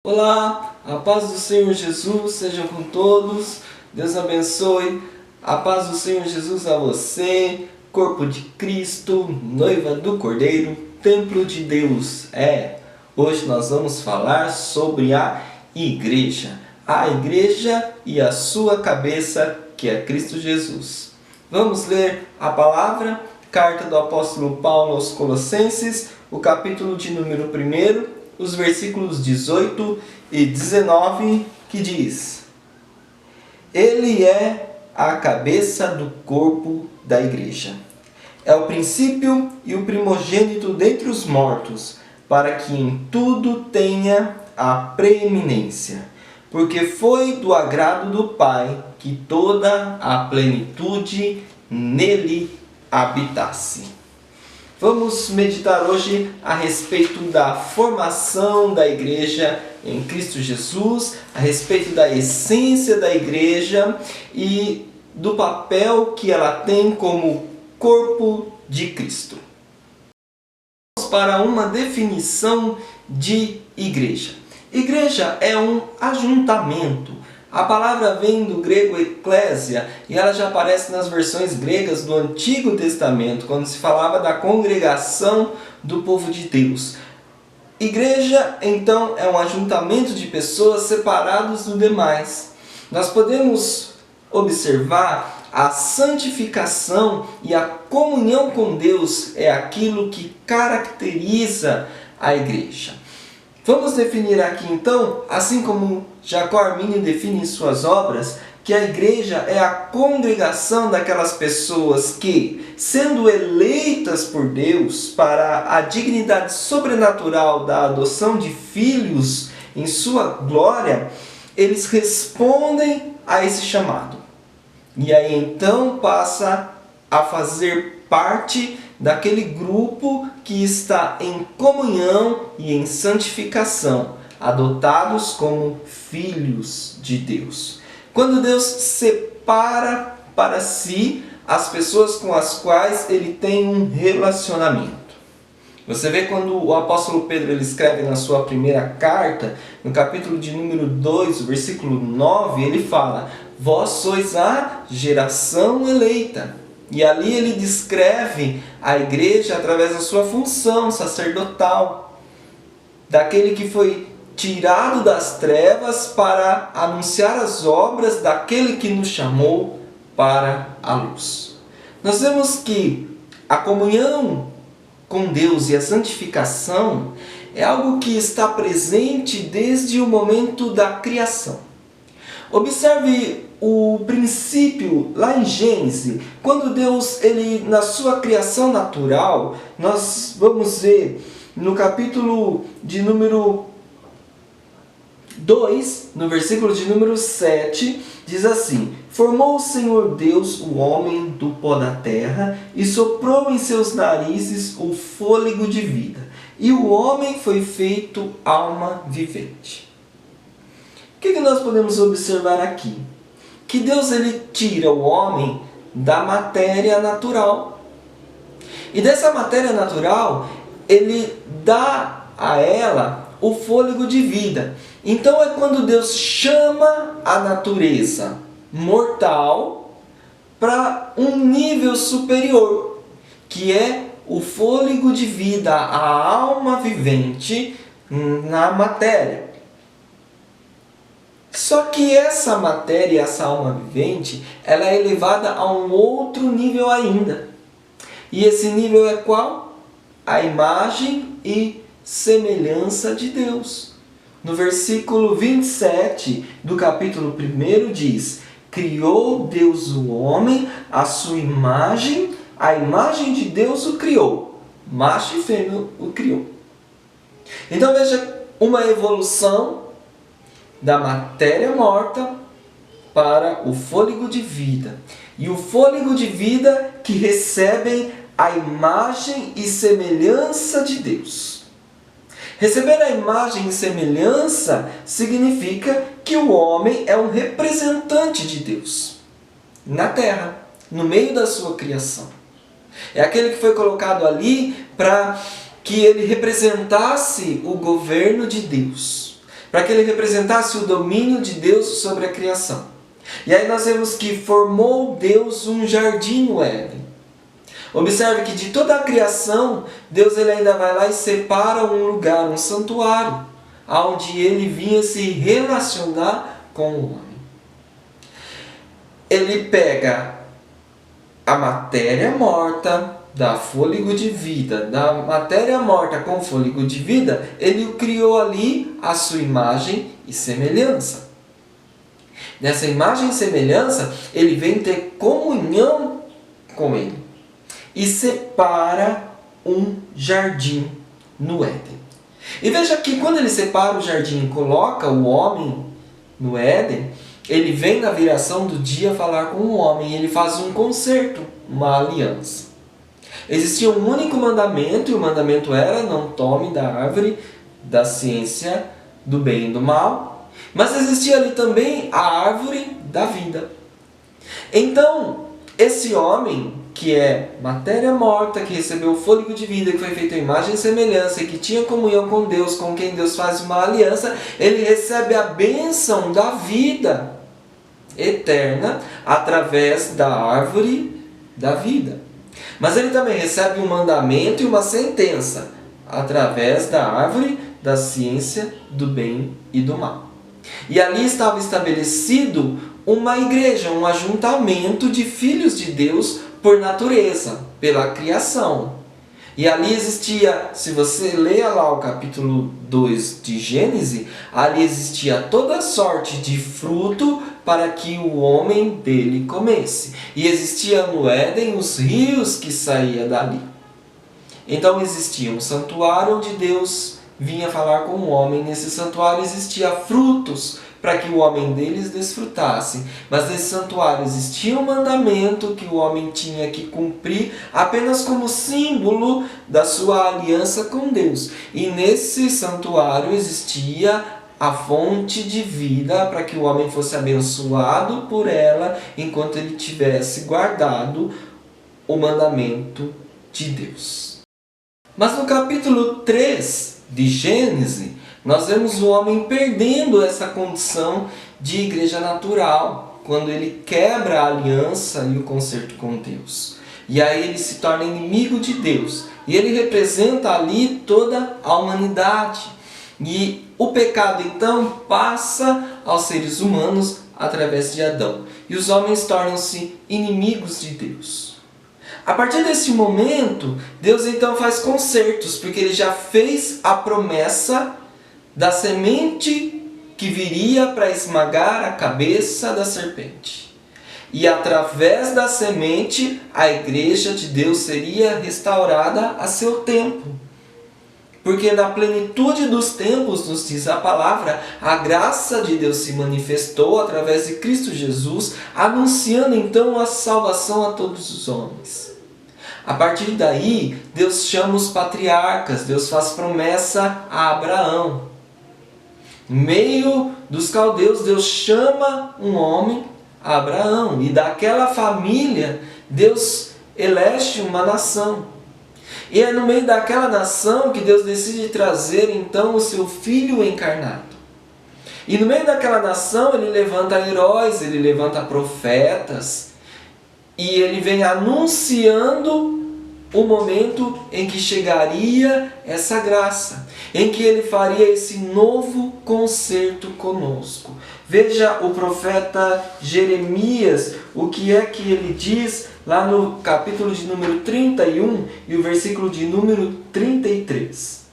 Olá, a paz do Senhor Jesus seja com todos, Deus abençoe, a paz do Senhor Jesus a você, corpo de Cristo, noiva do Cordeiro, templo de Deus. Hoje nós vamos falar sobre a igreja e a sua cabeça, que é Cristo Jesus. Vamos ler a palavra, carta do apóstolo Paulo aos Colossenses, o capítulo de número 1, os versículos 18 e 19, que diz: Ele é a cabeça do corpo da igreja. É o princípio e o primogênito dentre os mortos, para que em tudo tenha a preeminência. Porque foi do agrado do Pai que toda a plenitude nele habitasse. Vamos meditar hoje a respeito da formação da igreja em Cristo Jesus, a respeito da essência da igreja e do papel que ela tem como corpo de Cristo. Vamos para uma definição de igreja. Igreja é um ajuntamento. A palavra vem do grego eclésia e ela já aparece nas versões gregas do Antigo Testamento, quando se falava da congregação do povo de Deus. Igreja, então, é um ajuntamento de pessoas separadas do demais. Nós podemos observar a santificação e a comunhão com Deus é aquilo que caracteriza a igreja. Vamos definir aqui então, assim como Jacó Armínio define em suas obras, que a igreja é a congregação daquelas pessoas que, sendo eleitas por Deus para a dignidade sobrenatural da adoção de filhos em sua glória, eles respondem a esse chamado. E aí então passa a fazer parte daquele grupo que está em comunhão e em santificação, adotados como filhos de Deus. Quando Deus separa para si as pessoas com as quais ele tem um relacionamento. Você vê quando o apóstolo Pedro ele escreve na sua primeira carta, no capítulo de número 2, versículo 9, ele fala: Vós sois a geração eleita. E ali ele descreve a igreja através da sua função sacerdotal, daquele que foi tirado das trevas para anunciar as obras daquele que nos chamou para a luz. Nós vemos que a comunhão com Deus e a santificação é algo que está presente desde o momento da criação. Observe o princípio lá em Gênesis, quando Deus, na sua criação natural, nós vamos ver no capítulo de número 2, no versículo de número 7, diz assim: Formou o Senhor Deus o homem do pó da terra e soprou em seus narizes o fôlego de vida, e o homem foi feito alma vivente. O que nós podemos observar aqui? Que Deus ele tira o homem da matéria natural. E dessa matéria natural, ele dá a ela o fôlego de vida. Então é quando Deus chama a natureza mortal para um nível superior, que é o fôlego de vida, a alma vivente na matéria. Só que essa matéria, essa alma vivente, ela é elevada a um outro nível ainda. E esse nível é qual? A imagem e semelhança de Deus. No versículo 27 do capítulo 1 diz: Criou Deus o homem, a sua imagem, a imagem de Deus o criou. Macho e fêmea o criou. Então veja uma evolução da matéria morta para o fôlego de vida. E o fôlego de vida que recebem a imagem e semelhança de Deus. Receber a imagem e semelhança significa que o homem é um representante de Deus na terra, no meio da sua criação. É aquele que foi colocado ali para que ele representasse o governo de Deus, para que ele representasse o domínio de Deus sobre a criação. E aí nós vemos que formou Deus um jardim no Éden. Observe que de toda a criação, Deus ele ainda vai lá e separa um lugar, um santuário, onde ele vinha se relacionar com o homem. Ele pega a matéria morta, dá fôlego de vida, da matéria morta com fôlego de vida, ele o criou ali à sua imagem e semelhança. Nessa imagem e semelhança, ele vem ter comunhão com ele e separa um jardim no Éden. E veja que quando ele separa o jardim e coloca o homem no Éden, ele vem na viração do dia falar com o homem, e ele faz um concerto, uma aliança. Existia um único mandamento, e o mandamento era: não tome da árvore da ciência do bem e do mal. Mas existia ali também a árvore da vida. Então, esse homem, que é matéria morta, que recebeu o fôlego de vida, que foi feito à imagem e semelhança, e que tinha comunhão com Deus, com quem Deus faz uma aliança, ele recebe a bênção da vida eterna através da árvore da vida. Mas ele também recebe um mandamento e uma sentença através da árvore da ciência do bem e do mal. E ali estava estabelecido uma igreja, um ajuntamento de filhos de Deus por natureza, pela criação. E ali existia, se você ler lá o capítulo 2 de Gênesis, ali existia toda sorte de fruto para que o homem dele comesse. E existia no Éden os rios que saíam dali. Então existia um santuário onde Deus vinha falar com o homem. Nesse santuário existia frutos para que o homem deles desfrutasse. Mas nesse santuário existia um mandamento que o homem tinha que cumprir apenas como símbolo da sua aliança com Deus. E nesse santuário existia a fonte de vida para que o homem fosse abençoado por ela enquanto ele tivesse guardado o mandamento de Deus. Mas no capítulo 3 de Gênesis, nós vemos o homem perdendo essa condição de igreja natural, quando ele quebra a aliança e o concerto com Deus. E aí ele se torna inimigo de Deus. E ele representa ali toda a humanidade. E o pecado então passa aos seres humanos através de Adão. E os homens tornam-se inimigos de Deus. A partir desse momento, Deus então faz concertos, porque ele já fez a promessa da semente que viria para esmagar a cabeça da serpente. E através da semente, a igreja de Deus seria restaurada a seu tempo. Porque na plenitude dos tempos, nos diz a palavra, a graça de Deus se manifestou através de Cristo Jesus, anunciando então a salvação a todos os homens. A partir daí, Deus chama os patriarcas, Deus faz promessa a Abraão. No meio dos caldeus, Deus chama um homem, Abraão, e daquela família, Deus elege uma nação. E é no meio daquela nação que Deus decide trazer então o seu Filho encarnado. E no meio daquela nação ele levanta heróis, ele levanta profetas, e ele vem anunciando o momento em que chegaria essa graça, em que ele faria esse novo concerto conosco. Veja o profeta Jeremias, o que é que ele diz lá no capítulo de número 31 e o versículo de número 33.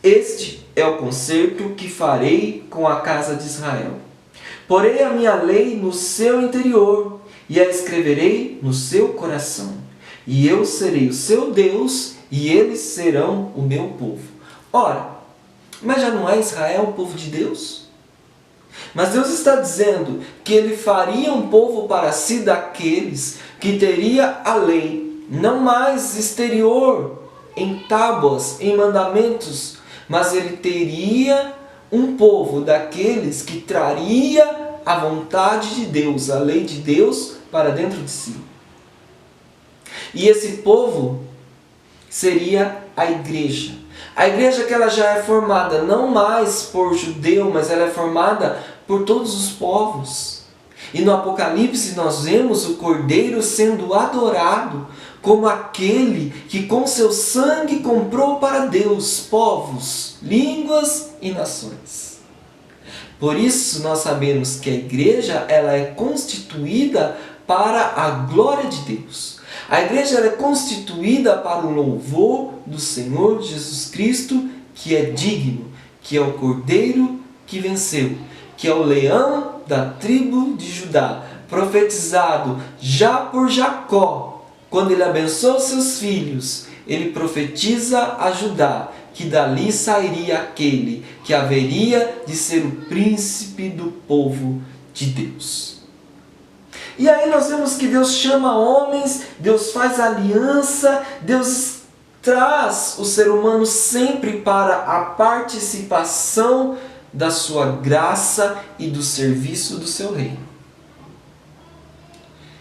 Este é o concerto que farei com a casa de Israel. Porei a minha lei no seu interior e a escreverei no seu coração. E eu serei o seu Deus e eles serão o meu povo. Ora, mas já não é Israel o povo de Deus? Mas Deus está dizendo que ele faria um povo para si daqueles que teria a lei, não mais exterior, em tábuas, em mandamentos, mas ele teria um povo daqueles que traria a vontade de Deus, a lei de Deus para dentro de si. E esse povo seria a igreja. A igreja que ela já é formada não mais por judeu, mas ela é formada por todos os povos. E no Apocalipse nós vemos o Cordeiro sendo adorado como aquele que com seu sangue comprou para Deus povos, línguas e nações. Por isso nós sabemos que a igreja ela é constituída para a glória de Deus. A igreja ela é constituída para o louvor do Senhor Jesus Cristo, que é digno, que é o Cordeiro que venceu, que é o leão da tribo de Judá, profetizado já por Jacó. Quando ele abençoa seus filhos, ele profetiza a Judá que dali sairia aquele que haveria de ser o príncipe do povo de Deus. E aí nós vemos que Deus chama homens, Deus faz aliança, Deus traz o ser humano sempre para a participação da sua graça e do serviço do seu reino.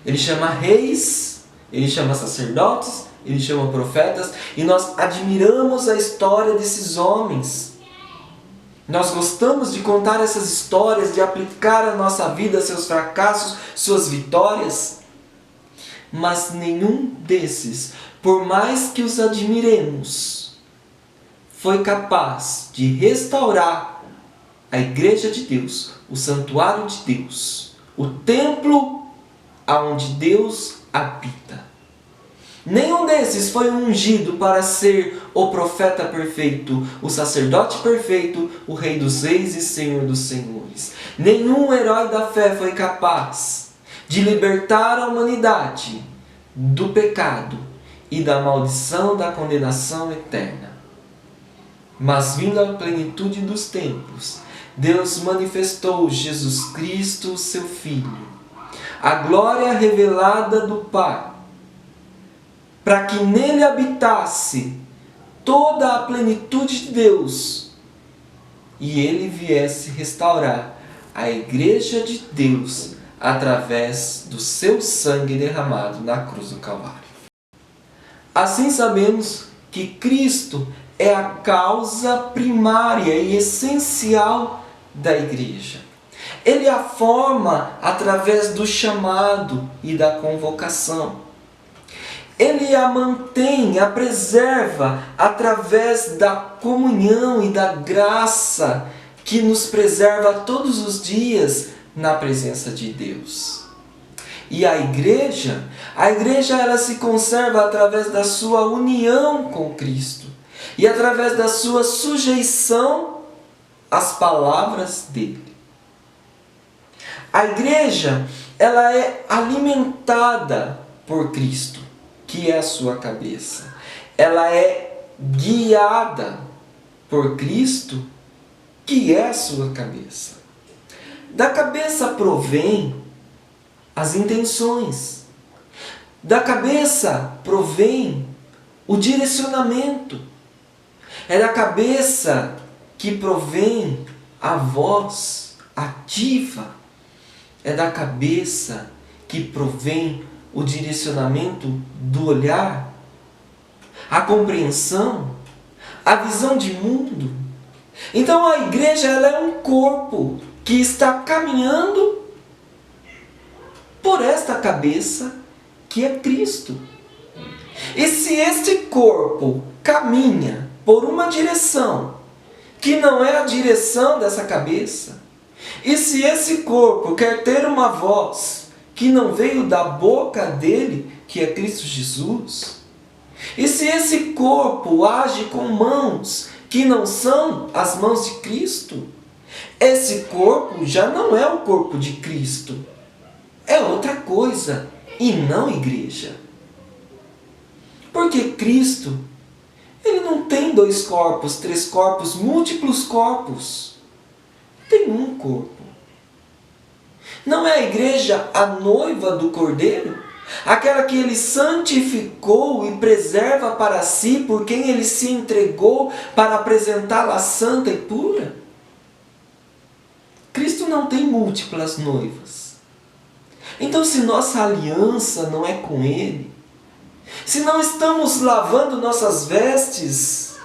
Ele chama reis, ele chama sacerdotes, ele chama profetas, e nós admiramos a história desses homens. Nós gostamos de contar essas histórias, de aplicar a nossa vida, seus fracassos, suas vitórias. Mas nenhum desses, por mais que os admiremos, foi capaz de restaurar a igreja de Deus, o santuário de Deus, o templo aonde Deus habita. Nenhum desses foi ungido para ser o profeta perfeito, o sacerdote perfeito, o rei dos reis e senhor dos senhores. Nenhum herói da fé foi capaz de libertar a humanidade do pecado e da maldição da condenação eterna. Mas vindo à plenitude dos tempos, Deus manifestou Jesus Cristo, seu Filho, a glória revelada do Pai, para que nele habitasse toda a plenitude de Deus e ele viesse restaurar a igreja de Deus através do seu sangue derramado na cruz do Calvário. Assim sabemos que Cristo é a causa primária e essencial da igreja. Ele a forma através do chamado e da convocação. Ele a mantém, a preserva através da comunhão e da graça que nos preserva todos os dias na presença de Deus. E a igreja ela se conserva através da sua união com Cristo e através da sua sujeição às palavras dele. A igreja ela é alimentada por Cristo, que é a sua cabeça. Ela é guiada por Cristo, que é a sua cabeça. Da cabeça provém as intenções. Da cabeça provém o direcionamento. É da cabeça que provém a voz ativa. É da cabeça que provém o direcionamento do olhar, a compreensão, a visão de mundo. Então a igreja ela é um corpo que está caminhando por esta cabeça que é Cristo. E se este corpo caminha por uma direção que não é a direção dessa cabeça, e se esse corpo quer ter uma voz que não veio da boca dele, que é Cristo Jesus, e se esse corpo age com mãos que não são as mãos de Cristo, esse corpo já não é o corpo de Cristo, é outra coisa, e não igreja. Porque Cristo, ele não tem 2 corpos, 3 corpos, múltiplos corpos. Tem um corpo. Não é a igreja a noiva do Cordeiro? Aquela que ele santificou e preserva para si, por quem ele se entregou para apresentá-la santa e pura? Cristo não tem múltiplas noivas. Então, se nossa aliança não é com ele, se não estamos lavando nossas vestes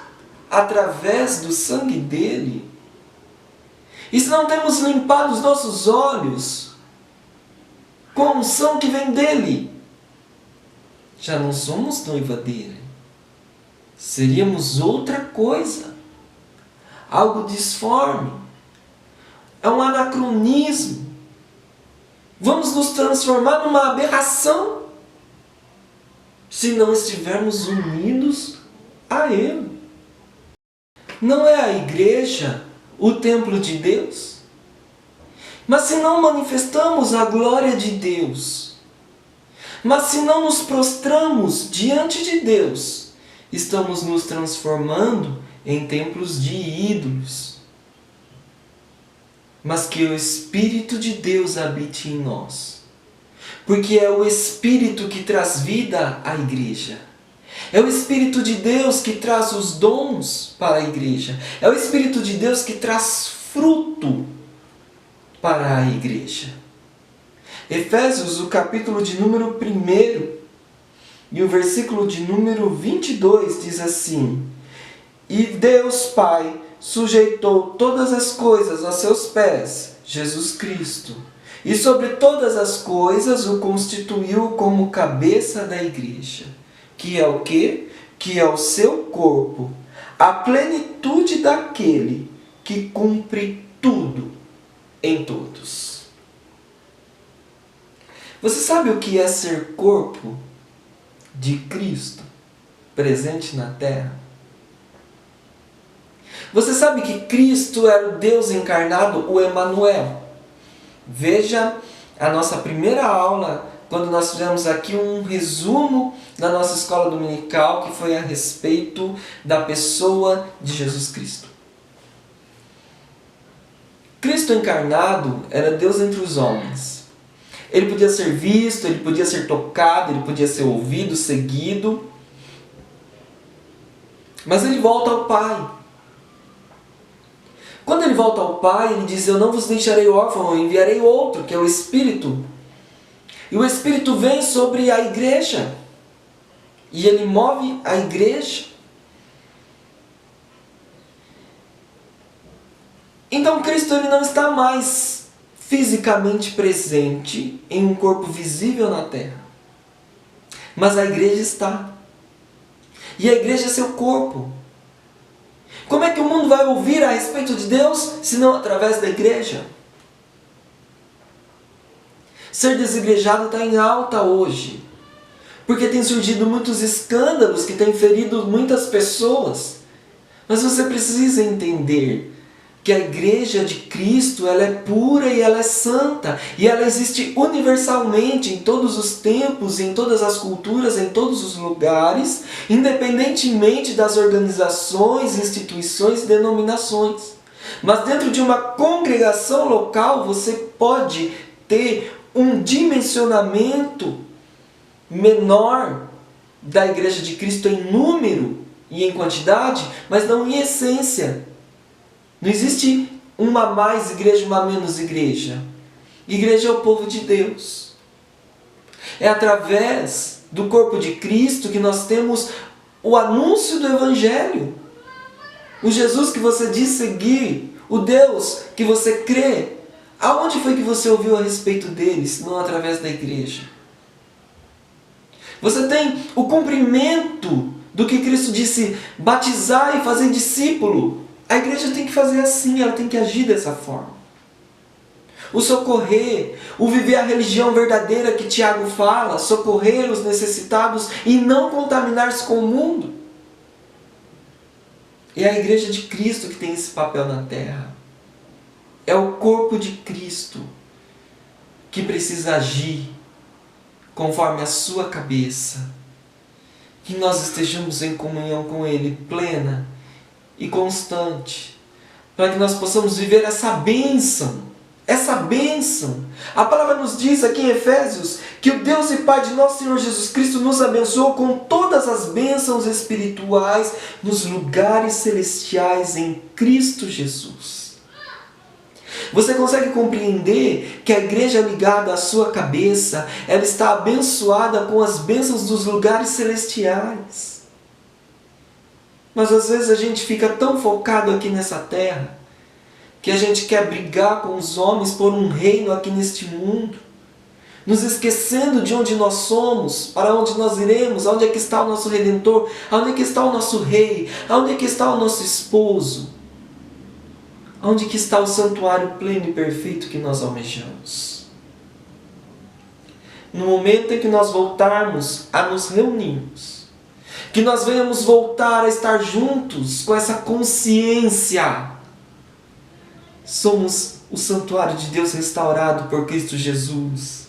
através do sangue dele, e se não temos limpado os nossos olhos com a unção que vem dele, já não somos noiva dele. Seríamos outra coisa, algo disforme, é um anacronismo. Vamos nos transformar numa aberração se não estivermos unidos a Ele. Não é a igreja o templo de Deus? Mas se não manifestamos a glória de Deus, mas se não nos prostramos diante de Deus, estamos nos transformando em templos de ídolos. Mas que o Espírito de Deus habite em nós. Porque é o Espírito que traz vida à igreja. É o Espírito de Deus que traz os dons para a igreja. É o Espírito de Deus que traz fruto para a igreja. Efésios, o capítulo de número 1 e o versículo de número 22 diz assim: E Deus Pai sujeitou todas as coisas a seus pés, Jesus Cristo, e sobre todas as coisas o constituiu como cabeça da igreja, que é o quê? Que é o seu corpo, a plenitude daquele que cumpre tudo em todos. Você sabe o que é ser corpo de Cristo presente na terra? Você sabe que Cristo era o Deus encarnado, o Emanuel. Veja a nossa primeira aula, quando nós fizemos aqui um resumo da nossa escola dominical, que foi a respeito da pessoa de Jesus Cristo. Cristo encarnado era Deus entre os homens. Ele podia ser visto, ele podia ser tocado, ele podia ser ouvido, seguido. Mas ele volta ao Pai. Quando ele volta ao Pai, ele diz: Eu não vos deixarei órfão, eu enviarei outro, que é o Espírito. E o Espírito vem sobre a igreja. E ele move a igreja. Então Cristo ele não está mais fisicamente presente em um corpo visível na terra. Mas a igreja está. E a igreja é seu corpo. Como é que o mundo vai ouvir a respeito de Deus, se não através da igreja? Ser desigrejado está em alta hoje, porque tem surgido muitos escândalos que têm ferido muitas pessoas. Mas você precisa entender que a igreja de Cristo ela é pura e ela é santa, e ela existe universalmente em todos os tempos, em todas as culturas, em todos os lugares, independentemente das organizações, instituições e denominações. Mas dentro de uma congregação local você pode ter um dimensionamento menor da igreja de Cristo em número e em quantidade, mas não em essência. Não existe uma mais igreja, uma menos igreja. Igreja é o povo de Deus. É através do corpo de Cristo que nós temos o anúncio do Evangelho. O Jesus que você diz seguir, o Deus que você crê. Aonde foi que você ouviu a respeito dele, se não através da igreja? Você tem o cumprimento do que Cristo disse: batizar e fazer discípulo. A igreja tem que fazer assim, ela tem que agir dessa forma. O socorrer, o viver a religião verdadeira que Tiago fala, socorrer os necessitados e não contaminar-se com o mundo. É a igreja de Cristo que tem esse papel na terra. É o corpo de Cristo que precisa agir conforme a sua cabeça. Que nós estejamos em comunhão com Ele plena e constante, para que nós possamos viver essa bênção. Essa bênção. A palavra nos diz aqui em Efésios que o Deus e Pai de nosso Senhor Jesus Cristo nos abençoou com todas as bênçãos espirituais nos lugares celestiais em Cristo Jesus. Você consegue compreender que a igreja ligada à sua cabeça, ela está abençoada com as bênçãos dos lugares celestiais? Mas às vezes a gente fica tão focado aqui nessa terra que a gente quer brigar com os homens por um reino aqui neste mundo, nos esquecendo de onde nós somos, para onde nós iremos, onde é que está o nosso Redentor, onde é que está o nosso Rei, onde é que está o nosso Esposo, onde é que está o santuário pleno e perfeito que nós almejamos. No momento em que nós voltarmos a nos reunirmos, que nós venhamos voltar a estar juntos com essa consciência, somos o santuário de Deus restaurado por Cristo Jesus.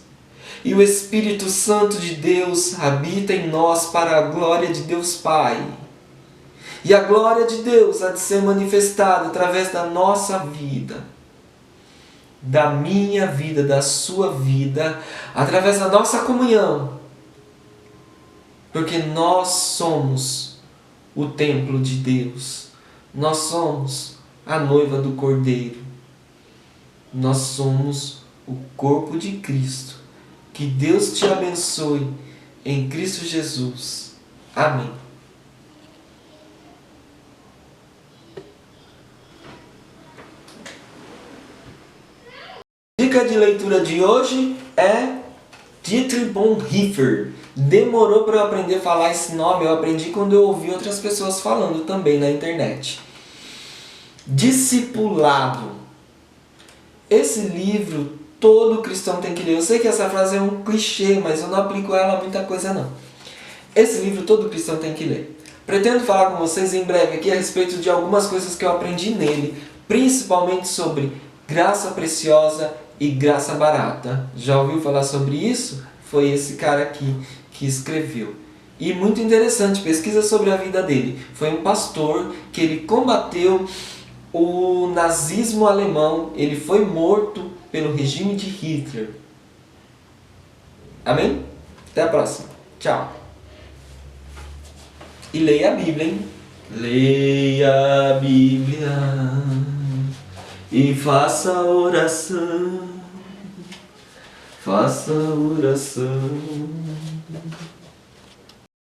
E o Espírito Santo de Deus habita em nós para a glória de Deus Pai. E a glória de Deus há de ser manifestada através da nossa vida, da minha vida, da sua vida, através da nossa comunhão. Porque nós somos o templo de Deus. Nós somos a noiva do Cordeiro. Nós somos o corpo de Cristo. Que Deus te abençoe em Cristo Jesus. Amém. Dica de leitura de hoje é Dietrich Bonhoeffer. Demorou para eu aprender a falar esse nome, eu aprendi quando eu ouvi outras pessoas falando também na internet. Discipulado. Esse livro todo cristão tem que ler. Eu sei que essa frase é um clichê, mas eu não aplico ela a muita coisa não. Esse livro todo cristão tem que ler. Pretendo falar com vocês em breve aqui a respeito de algumas coisas que eu aprendi nele, principalmente sobre graça preciosa e graça barata. Já ouviu falar sobre isso? Foi esse cara aqui que escreveu. E muito interessante, pesquisa sobre a vida dele. Foi um pastor que ele combateu o nazismo alemão. Ele foi morto pelo regime de Hitler. Amém? Até a próxima. Tchau. E leia a Bíblia, hein? Leia a Bíblia e faça oração. Faça oração.